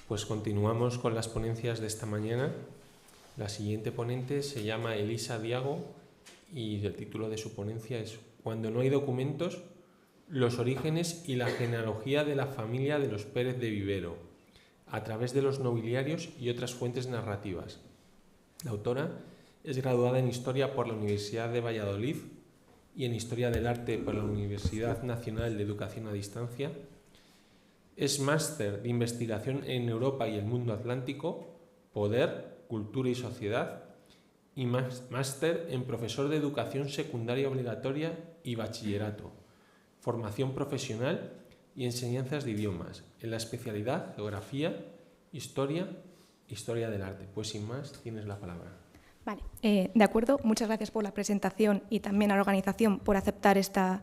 Pues continuamos con las ponencias de esta mañana. La siguiente ponente se llama Elisa Diago y el título de su ponencia es Cuando no hay documentos, los orígenes y la genealogía de la familia de los Pérez de Vivero, a través de los nobiliarios y otras fuentes narrativas. La autora es graduada en Historia por la Universidad de Valladolid y en Historia del Arte por la Universidad Nacional de Educación a Distancia. Es máster de investigación en Europa y el mundo atlántico, poder, cultura y sociedad, y máster en profesor de educación secundaria obligatoria y bachillerato, formación profesional y enseñanzas de idiomas, en la especialidad Geografía, Historia del Arte. Pues sin más, tienes la palabra. Vale, de acuerdo. Muchas gracias por la presentación y también a la organización por aceptar esta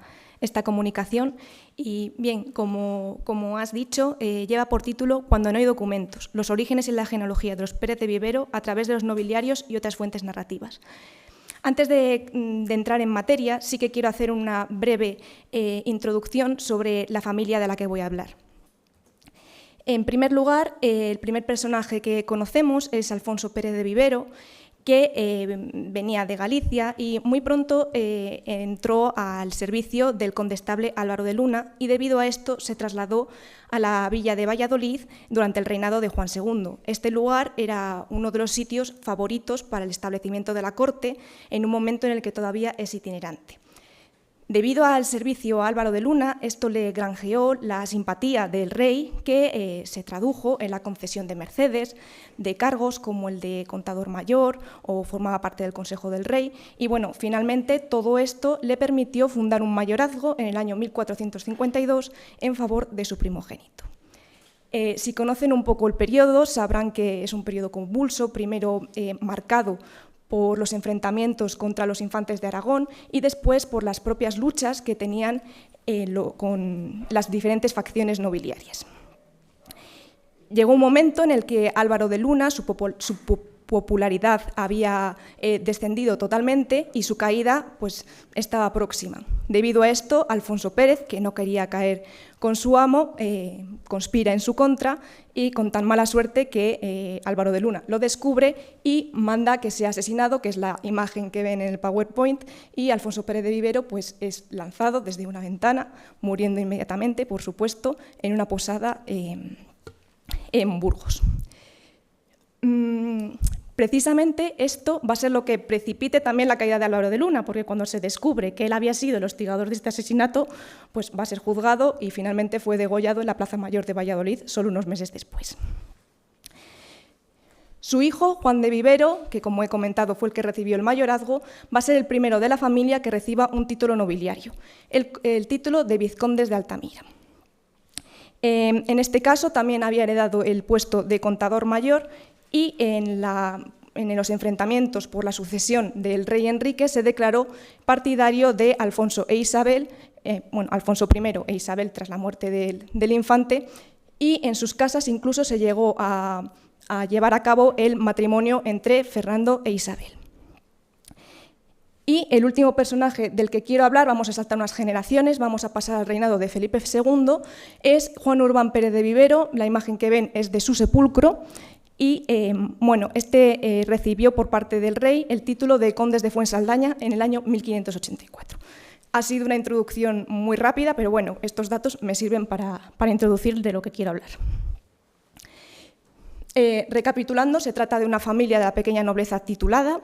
comunicación. Y bien, como has dicho, lleva por título Cuando no hay documentos, los orígenes y la genealogía de los Pérez de Vivero a través de los nobiliarios y otras fuentes narrativas. Antes de entrar en materia, sí que quiero hacer una breve introducción sobre la familia de la que voy a hablar. En primer lugar, el primer personaje que conocemos es Alfonso Pérez de Vivero, que venía de Galicia y muy pronto entró al servicio del condestable Álvaro de Luna y debido a esto se trasladó a la villa de Valladolid durante el reinado de Juan II. Este lugar era uno de los sitios favoritos para el establecimiento de la corte en un momento en el que todavía es itinerante. Debido al servicio a Álvaro de Luna, esto le granjeó la simpatía del rey, que se tradujo en la concesión de mercedes, de cargos como el de contador mayor o formaba parte del Consejo del Rey. Y bueno, finalmente todo esto le permitió fundar un mayorazgo en el año 1452 en favor de su primogénito. Si conocen un poco el periodo, sabrán que es un periodo convulso, primero marcado por los enfrentamientos contra los infantes de Aragón y después por las propias luchas que tenían con las diferentes facciones nobiliarias. Llegó un momento en el que Álvaro de Luna, su popularidad había descendido totalmente y su caída pues, estaba próxima. Debido a esto, Alfonso Pérez, que no quería caer con su amo, conspira en su contra y con tan mala suerte que Álvaro de Luna lo descubre y manda que sea asesinado, que es la imagen que ven en el PowerPoint, y Alfonso Pérez de Vivero pues, es lanzado desde una ventana, muriendo inmediatamente, por supuesto, en una posada en Burgos. Precisamente esto va a ser lo que precipite también la caída de Álvaro de Luna, porque cuando se descubre que él había sido el hostigador de este asesinato, pues va a ser juzgado y finalmente fue degollado en la Plaza Mayor de Valladolid solo unos meses después. Su hijo, Juan de Vivero, que como he comentado fue el que recibió el mayorazgo, va a ser el primero de la familia que reciba un título nobiliario, el título de vizcondes de Altamira. En este caso también había heredado el puesto de contador mayor y en los enfrentamientos por la sucesión del rey Enrique se declaró partidario de Alfonso e Isabel, Alfonso I e Isabel tras la muerte del infante, y en sus casas incluso se llegó a llevar a cabo el matrimonio entre Fernando e Isabel. Y el último personaje del que quiero hablar, vamos a saltar unas generaciones, vamos a pasar al reinado de Felipe II, es Juan Urbán Pérez de Vivero. La imagen que ven es de su sepulcro y recibió por parte del rey el título de condes de Fuensaldaña en el año 1584. Ha sido una introducción muy rápida, pero bueno, estos datos me sirven para introducir de lo que quiero hablar. Recapitulando, se trata de una familia de la pequeña nobleza titulada,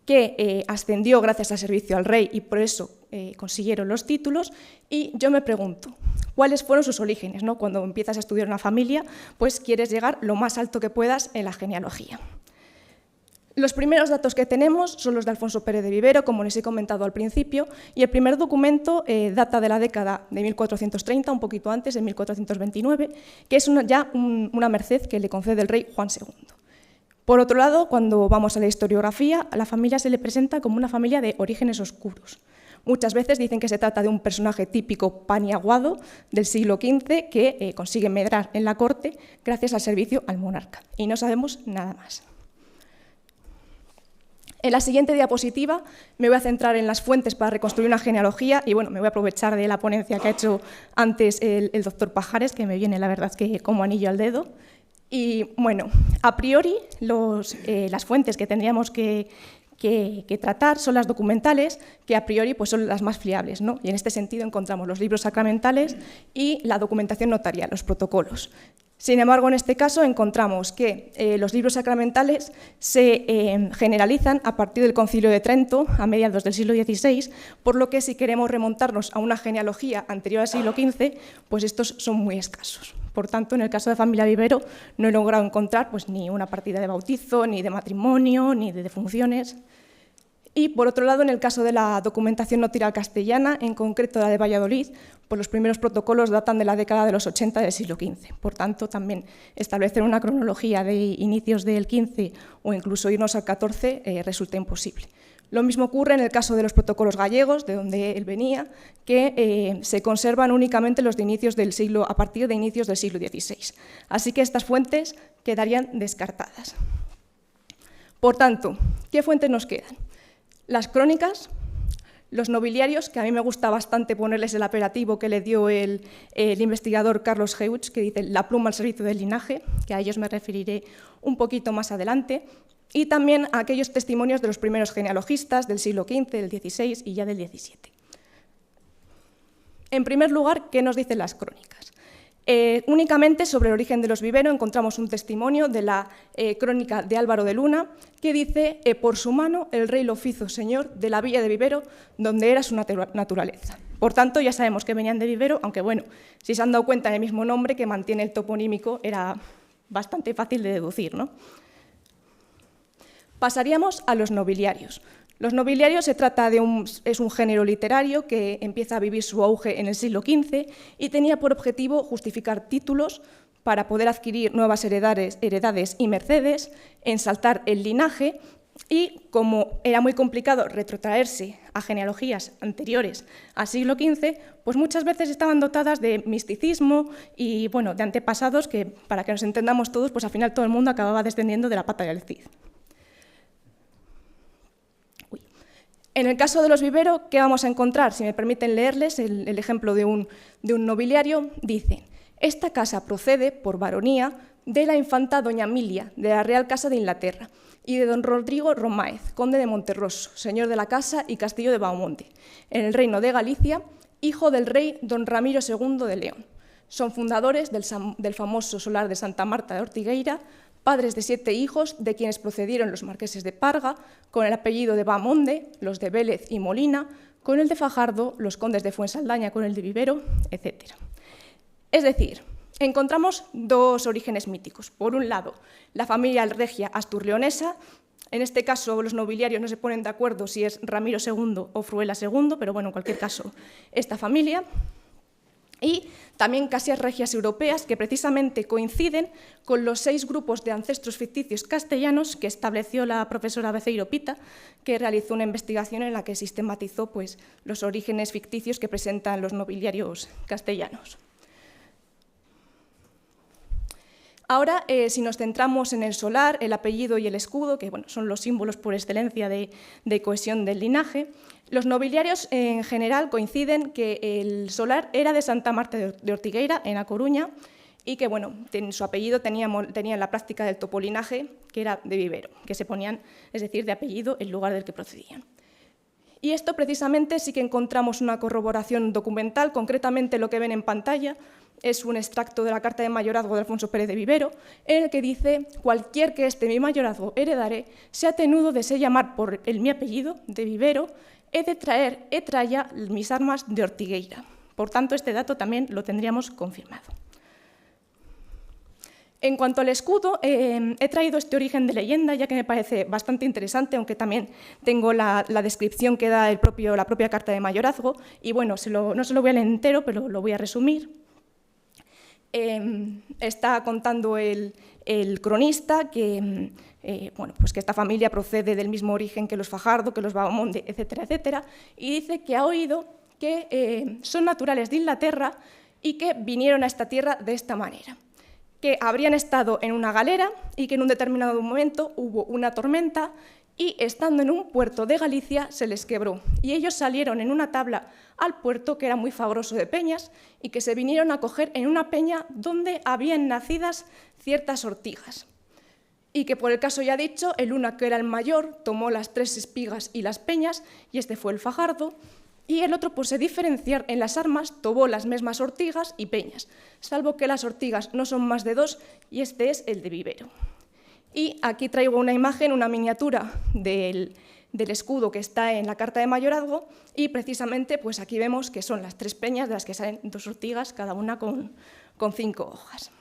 que ascendió gracias al servicio al rey y por eso consiguieron los títulos. Y yo me pregunto, ¿cuáles fueron sus orígenes? ¿No? Cuando empiezas a estudiar una familia, pues quieres llegar lo más alto que puedas en la genealogía. Los primeros datos que tenemos son los de Alfonso Pérez de Vivero, como les he comentado al principio, y el primer documento data de la década de 1430, un poquito antes, de 1429, que es ya una merced que le concede el rey Juan II. Por otro lado, cuando vamos a la historiografía, a la familia se le presenta como una familia de orígenes oscuros. Muchas veces dicen que se trata de un personaje típico paniaguado del siglo XV que consigue medrar en la corte gracias al servicio al monarca. Y no sabemos nada más. En la siguiente diapositiva me voy a centrar en las fuentes para reconstruir una genealogía y bueno, me voy a aprovechar de la ponencia que ha hecho antes el doctor Pajares, que me viene la verdad que como anillo al dedo. Y bueno, a priori las fuentes que tendríamos que tratar son las documentales, que a priori pues, son las más fiables, ¿no? Y en este sentido encontramos los libros sacramentales y la documentación notarial, los protocolos. Sin embargo, en este caso encontramos que los libros sacramentales se generalizan a partir del Concilio de Trento, a mediados del siglo XVI, por lo que si queremos remontarnos a una genealogía anterior al siglo XV, pues estos son muy escasos. Por tanto, en el caso de familia Vivero no he logrado encontrar pues, ni una partida de bautizo, ni de matrimonio, ni de defunciones. Y, por otro lado, en el caso de la documentación notarial castellana, en concreto la de Valladolid, pues los primeros protocolos datan de la década de los 80 del siglo XV. Por tanto, también establecer una cronología de inicios del XV o incluso irnos al XIV resulta imposible. Lo mismo ocurre en el caso de los protocolos gallegos, de donde él venía, que se conservan únicamente los de inicios del siglo, a partir de inicios del siglo XVI. Así que estas fuentes quedarían descartadas. Por tanto, ¿qué fuentes nos quedan? Las crónicas, los nobiliarios, que a mí me gusta bastante ponerles el apelativo que le dio el investigador Carlos Heuch, que dice la pluma al servicio del linaje, que a ellos me referiré un poquito más adelante, y también a aquellos testimonios de los primeros genealogistas del siglo XV, del XVI y ya del XVII. En primer lugar, ¿qué nos dicen las crónicas? Únicamente sobre el origen de los Vivero encontramos un testimonio de la crónica de Álvaro de Luna que dice por su mano el rey lo fizo señor de la villa de Vivero donde era su naturaleza. Por tanto, ya sabemos que venían de Vivero, aunque bueno, si se han dado cuenta en el mismo nombre que mantiene el toponímico era bastante fácil de deducir, ¿no? Pasaríamos a los nobiliarios. Los nobiliarios se trata de es un género literario que empieza a vivir su auge en el siglo XV y tenía por objetivo justificar títulos para poder adquirir nuevas heredades y mercedes, ensaltar el linaje y, como era muy complicado retrotraerse a genealogías anteriores al siglo XV, pues muchas veces estaban dotadas de misticismo y bueno, de antepasados que, para que nos entendamos todos, pues al final todo el mundo acababa descendiendo de la pata del Cid. En el caso de los Vivero, ¿qué vamos a encontrar? Si me permiten leerles el ejemplo de un nobiliario, dice: esta casa procede, por baronía, de la infanta doña Emilia, de la Real Casa de Inglaterra, y de don Rodrigo Romáez, conde de Monterroso, señor de la casa y castillo de Baumonte, en el reino de Galicia, hijo del rey don Ramiro II de León. Son fundadores del famoso solar de Santa Marta de Ortigueira, padres de 7 hijos, de quienes procedieron los marqueses de Parga, con el apellido de Bamonde, los de Vélez y Molina, con el de Fajardo, los condes de Fuensaldaña con el de Vivero, etc. Es decir, encontramos dos orígenes míticos. Por un lado, la familia regia asturleonesa. En este caso, los nobiliarios no se ponen de acuerdo si es Ramiro II o Fruela II, pero bueno, en cualquier caso, esta familia. Y también casas regias europeas que precisamente coinciden con los 6 grupos de ancestros ficticios castellanos que estableció la profesora Beceiro Pita, que realizó una investigación en la que sistematizó pues, los orígenes ficticios que presentan los nobiliarios castellanos. Ahora, si nos centramos en el solar, el apellido y el escudo, que bueno, son los símbolos por excelencia de cohesión del linaje, los nobiliarios en general coinciden que el solar era de Santa Marta de Ortigueira, en A Coruña, y que bueno, en su apellido tenían la práctica del topolinaje, que era de Vivero, que se ponían, es decir, de apellido en lugar del que procedían. Y esto precisamente sí que encontramos una corroboración documental, concretamente lo que ven en pantalla es un extracto de la carta de mayorazgo de Alfonso Pérez de Vivero, en el que dice: cualquier que este mi mayorazgo heredare, sea tenudo de se llamar por el mi apellido, de Vivero, he de traer, he traía mis armas de Ortigueira. Por tanto, este dato también lo tendríamos confirmado. En cuanto al escudo, he traído este origen de leyenda, ya que me parece bastante interesante, aunque también tengo la descripción que da la propia carta de mayorazgo, y bueno, no se lo voy a leer entero, pero lo voy a resumir. Está contando el cronista que, pues que esta familia procede del mismo origen que los Fajardo, que los Bahamonde, etcétera, etcétera, y dice que ha oído que son naturales de Inglaterra y que vinieron a esta tierra de esta manera, que habrían estado en una galera y que en un determinado momento hubo una tormenta y estando en un puerto de Galicia se les quebró y ellos salieron en una tabla al puerto que era muy fabroso de peñas y que se vinieron a coger en una peña donde habían nacidas ciertas ortigas. Y que por el caso ya dicho, el una, que era el mayor, tomó las 3 espigas y las peñas, y este fue el fajardo, y el otro, pues, se diferenciar en las armas, tomó las mismas ortigas y peñas, salvo que las ortigas no son más de 2, y este es el de Vivero. Y aquí traigo una imagen, una miniatura del escudo que está en la carta de mayorazgo, y precisamente pues aquí vemos que son las 3 peñas de las que salen 2 ortigas, cada una con 5 hojas.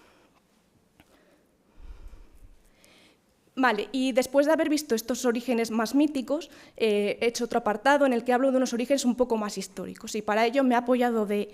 Vale, y después de haber visto estos orígenes más míticos, he hecho otro apartado en el que hablo de unos orígenes un poco más históricos, y para ello me he apoyado de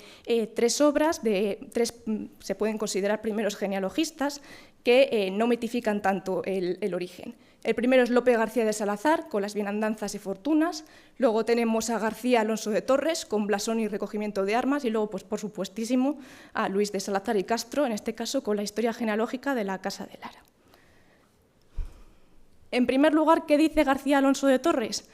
3 obras, de 3 se pueden considerar primeros genealogistas, que no mitifican tanto el origen. El primero es Lope García de Salazar, con las bienandanzas y fortunas. Luego tenemos a García Alonso de Torres, con blasón y recogimiento de armas. Y luego, pues, por supuestísimo, a Luis de Salazar y Castro, en este caso con la historia genealógica de la Casa de Lara. En primer lugar, ¿qué dice García Alonso de Torres?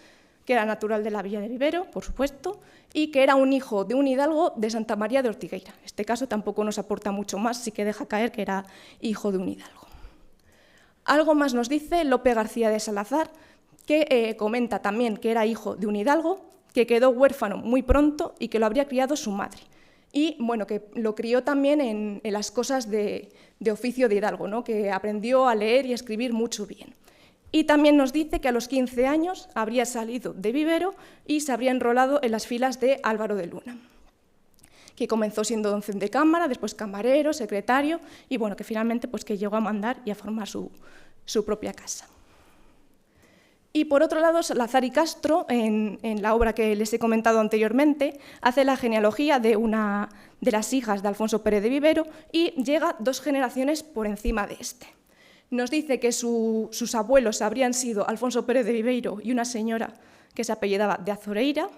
Que era natural de la villa de Vivero, por supuesto, y que era un hijo de un hidalgo de Santa María de Ortigueira. En este caso tampoco nos aporta mucho más, sí que deja caer que era hijo de un hidalgo. Algo más nos dice Lope García de Salazar, que comenta también que era hijo de un hidalgo, que quedó huérfano muy pronto y que lo habría criado su madre. Y bueno, que lo crió también en las cosas de oficio de hidalgo, ¿no? Que aprendió a leer y a escribir mucho bien. Y también nos dice que a los 15 años habría salido de Vivero y se habría enrolado en las filas de Álvaro de Luna, que comenzó siendo doncel de cámara, después camarero, secretario, y bueno, que finalmente pues, que llegó a mandar y a formar su propia casa. Y por otro lado, Salazar y Castro, en la obra que les he comentado anteriormente, hace la genealogía de una de las hijas de Alfonso Pérez de Vivero y llega 2 generaciones por encima de este. Nos dice que sus abuelos habrían sido Alfonso Pérez de Viveiro y una señora que se apellidaba de Azoreira,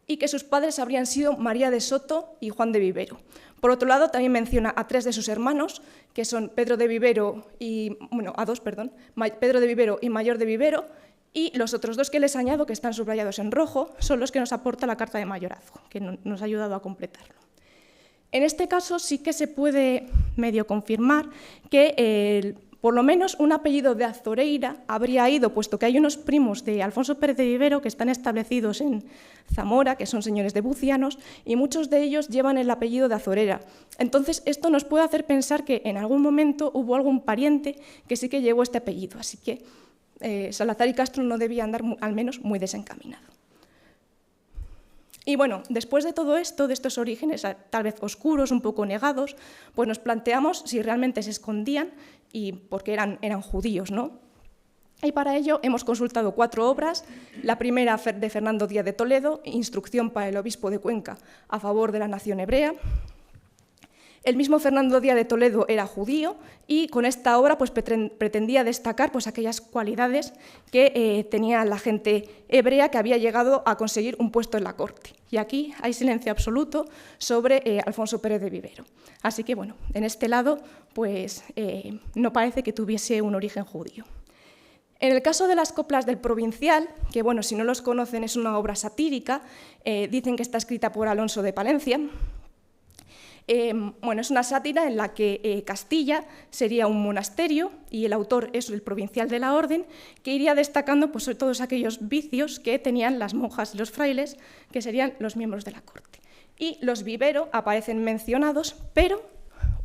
y que sus padres habrían sido María de Soto y Juan de Vivero. Por otro lado, también menciona a 3 de sus hermanos, que son Pedro de Vivero Pedro de Vivero y Mayor de Vivero, y los otros 2 que les añado, que están subrayados en rojo, son los que nos aporta la carta de mayorazgo, que nos ha ayudado a completarlo. En este caso sí que se puede medio confirmar que por lo menos un apellido de Azoreira habría ido, puesto que hay unos primos de Alfonso Pérez de Vivero que están establecidos en Zamora, que son señores de Bucianos, y muchos de ellos llevan el apellido de Azorera. Entonces, esto nos puede hacer pensar que en algún momento hubo algún pariente que sí que llevó este apellido, así que Salazar y Castro no debía andar, al menos, muy desencaminado. Y bueno, después de todo esto, de estos orígenes tal vez oscuros, un poco negados, pues nos planteamos si realmente se escondían y porque eran judíos, ¿no? Y para ello hemos consultado 4 obras. La primera de Fernando Díaz de Toledo, Instrucción para el obispo de Cuenca a favor de la nación hebrea. El mismo Fernando Díaz de Toledo era judío y con esta obra pues, pretendía destacar pues, aquellas cualidades que tenía la gente hebrea que había llegado a conseguir un puesto en la corte. Y aquí hay silencio absoluto sobre Alfonso Pérez de Vivero. Así que, bueno, en este lado pues, no parece que tuviese un origen judío. En el caso de las coplas del Provincial, que bueno, si no los conocen es una obra satírica, dicen que está escrita por Alonso de Palencia. Bueno, es una sátira en la que Castilla sería un monasterio y el autor es el provincial de la orden, que iría destacando pues, todos aquellos vicios que tenían las monjas y los frailes, que serían los miembros de la corte. Y los Vivero aparecen mencionados, pero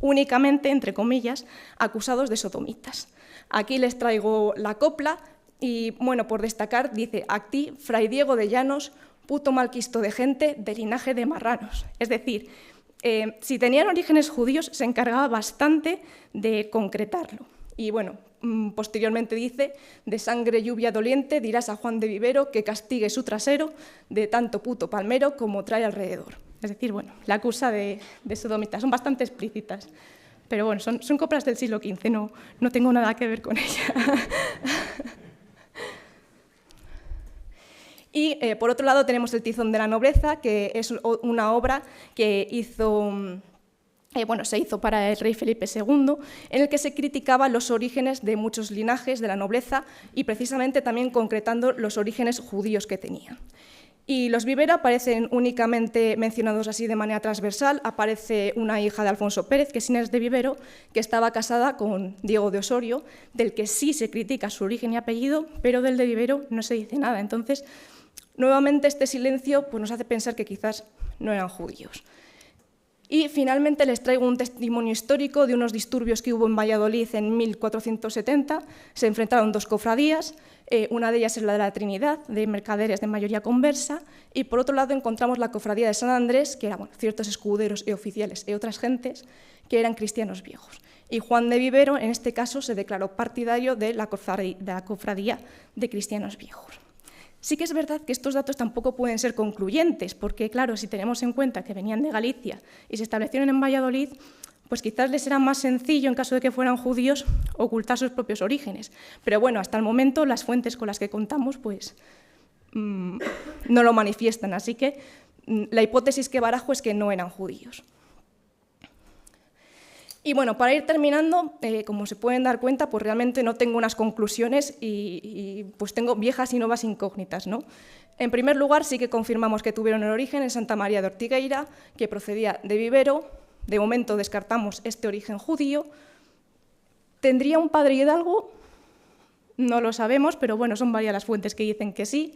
únicamente, entre comillas, acusados de sodomitas. Aquí les traigo la copla y, bueno, por destacar, dice: «A ti, fray Diego de Llanos, puto malquisto de gente, de linaje de marranos». Es decir, si tenían orígenes judíos, se encargaba bastante de concretarlo. Y bueno, posteriormente dice: «De sangre lluvia doliente dirás a Juan de Vivero que castigue su trasero de tanto puto palmero como trae alrededor». Es decir, bueno, la acusa de sodomitas. Son bastante explícitas, pero bueno, son coplas del siglo XV, no tengo nada que ver con ella. Y por otro lado tenemos El tizón de la nobleza, que es una obra que hizo se hizo para el rey Felipe II, en el que se criticaba los orígenes de muchos linajes de la nobleza y precisamente también concretando los orígenes judíos que tenían. Y los Vivero aparecen únicamente mencionados así de manera transversal. Aparece una hija de Alfonso Pérez, que es Inés de Vivero, que estaba casada con Diego de Osorio, del que sí se critica su origen y apellido, pero del de Vivero no se dice nada. Entonces, nuevamente este silencio pues, nos hace pensar que quizás no eran judíos. Y finalmente les traigo un testimonio histórico de unos disturbios que hubo en Valladolid en 1470. Se enfrentaron dos cofradías, una de ellas es la de la Trinidad, de mercaderes de mayoría conversa, y por otro lado encontramos la cofradía de San Andrés, que eran ciertos escuderos y oficiales y otras gentes que eran cristianos viejos. Y Juan de Vivero, en este caso, se declaró partidario de la cofradía de cristianos viejos. Sí que es verdad que estos datos tampoco pueden ser concluyentes, porque claro, si tenemos en cuenta que venían de Galicia y se establecieron en Valladolid, pues quizás les era más sencillo, en caso de que fueran judíos, ocultar sus propios orígenes. Pero bueno, hasta el momento las fuentes con las que contamos pues, no lo manifiestan, así que la hipótesis que barajo es que no eran judíos. Y bueno, para ir terminando, como se pueden dar cuenta, pues realmente no tengo unas conclusiones y pues tengo viejas y nuevas incógnitas, ¿no? En primer lugar, sí que confirmamos que tuvieron el origen en Santa María de Ortigueira, que procedía de Vivero. De momento descartamos este origen judío. ¿Tendría un padre hidalgo? No lo sabemos, pero bueno, son varias las fuentes que dicen que sí.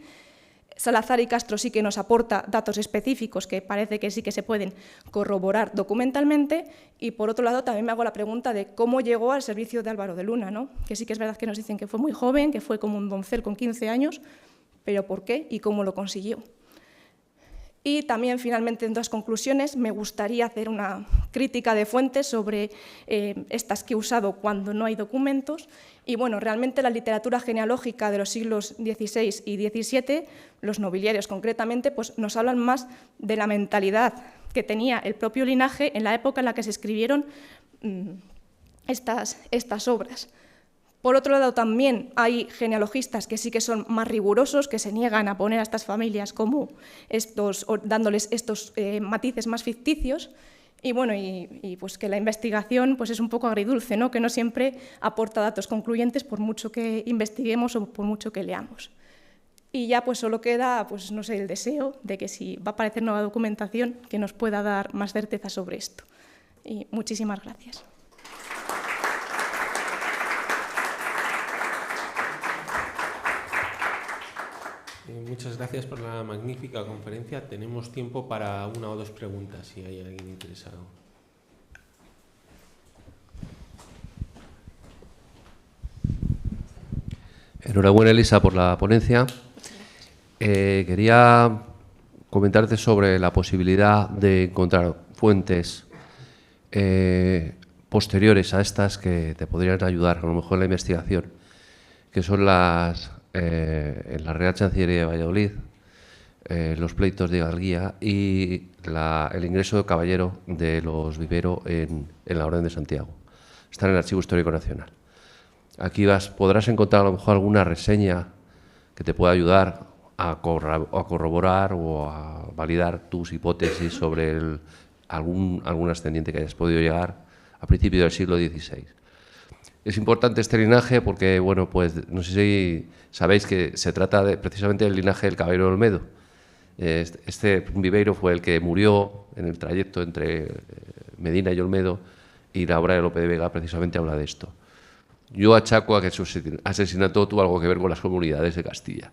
Salazar y Castro sí que nos aporta datos específicos que parece que sí que se pueden corroborar documentalmente, y por otro lado también me hago la pregunta de cómo llegó al servicio de Álvaro de Luna, ¿no? Que sí que es verdad que nos dicen que fue muy joven, que fue como un doncel con 15 años, pero ¿por qué y cómo lo consiguió? Y también, finalmente, en dos conclusiones, me gustaría hacer una crítica de fuentes sobre estas que he usado cuando no hay documentos. Y bueno, realmente la literatura genealógica de los siglos XVI y XVII, los nobiliarios concretamente, pues nos hablan más de la mentalidad que tenía el propio linaje en la época en la que se escribieron estas obras. Por otro lado, también hay genealogistas que sí que son más rigurosos, que se niegan a poner a estas familias como estos, dándoles estos matices más ficticios. Y bueno, pues que la investigación pues es un poco agridulce, ¿no? Que no siempre aporta datos concluyentes por mucho que investiguemos o por mucho que leamos. Y ya pues solo queda, pues no sé, el deseo de que si va a aparecer nueva documentación, que nos pueda dar más certeza sobre esto. Y muchísimas gracias. Muchas gracias por la magnífica conferencia. Tenemos tiempo para una o dos preguntas, si hay alguien interesado. Enhorabuena, Elisa, por la ponencia. Quería comentarte sobre la posibilidad de encontrar fuentes posteriores a estas que te podrían ayudar, a lo mejor en la investigación, que son en la Real Chancillería de Valladolid, los pleitos de hidalguía y el ingreso de caballero de los Vivero en la Orden de Santiago. Están en el Archivo Histórico Nacional. Aquí podrás encontrar a lo mejor alguna reseña que te pueda ayudar a corroborar o a validar tus hipótesis sobre algún ascendiente que hayas podido llegar a principios del siglo XVI. Es importante este linaje porque, bueno, pues no sé si sabéis que se trata precisamente del linaje del caballero de Olmedo. Este Viveiro fue el que murió en el trayecto entre Medina y Olmedo, y la obra de Lope de Vega precisamente habla de esto. Yo achaco a que su asesinato tuvo algo que ver con las comunidades de Castilla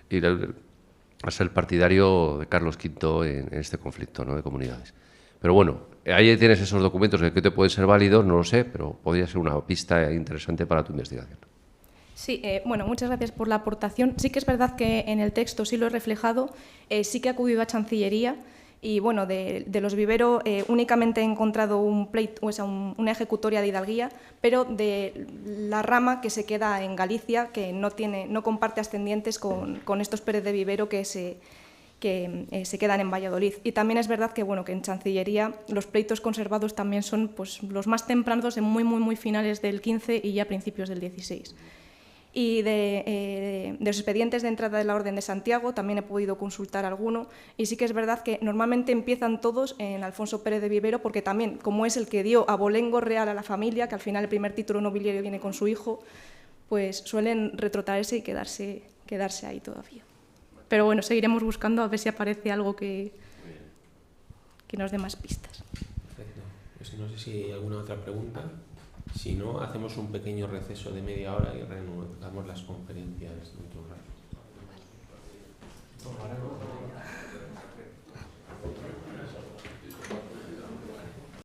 y a ser partidario de Carlos V en este conflicto, ¿no?, de comunidades. Pero bueno, ahí tienes esos documentos que te pueden ser válidos, no lo sé, pero podría ser una pista interesante para tu investigación. Sí, bueno, muchas gracias por la aportación. Sí que es verdad que en el texto sí lo he reflejado, sí que he acudido a Chancillería y bueno, de los Vivero únicamente he encontrado una ejecutoria de hidalguía, pero de la rama que se queda en Galicia, que no comparte ascendientes con estos Pérez de Vivero que se quedan en Valladolid. Y también es verdad que, bueno, que en Chancillería los pleitos conservados también son pues, los más tempranos, en muy finales del XV y ya principios del XVI. Y de los expedientes de entrada de la Orden de Santiago también he podido consultar alguno, y sí que es verdad que normalmente empiezan todos en Alfonso Pérez de Vivero, porque también, como es el que dio abolengo real a la familia, que al final el primer título nobiliario viene con su hijo, pues suelen retrotraerse y quedarse ahí todavía. Pero bueno, seguiremos buscando a ver si aparece algo que nos dé más pistas. Perfecto. Pues no sé si hay alguna otra pregunta. Si no, hacemos un pequeño receso de media hora y reanudamos las conferencias dentro de un rato.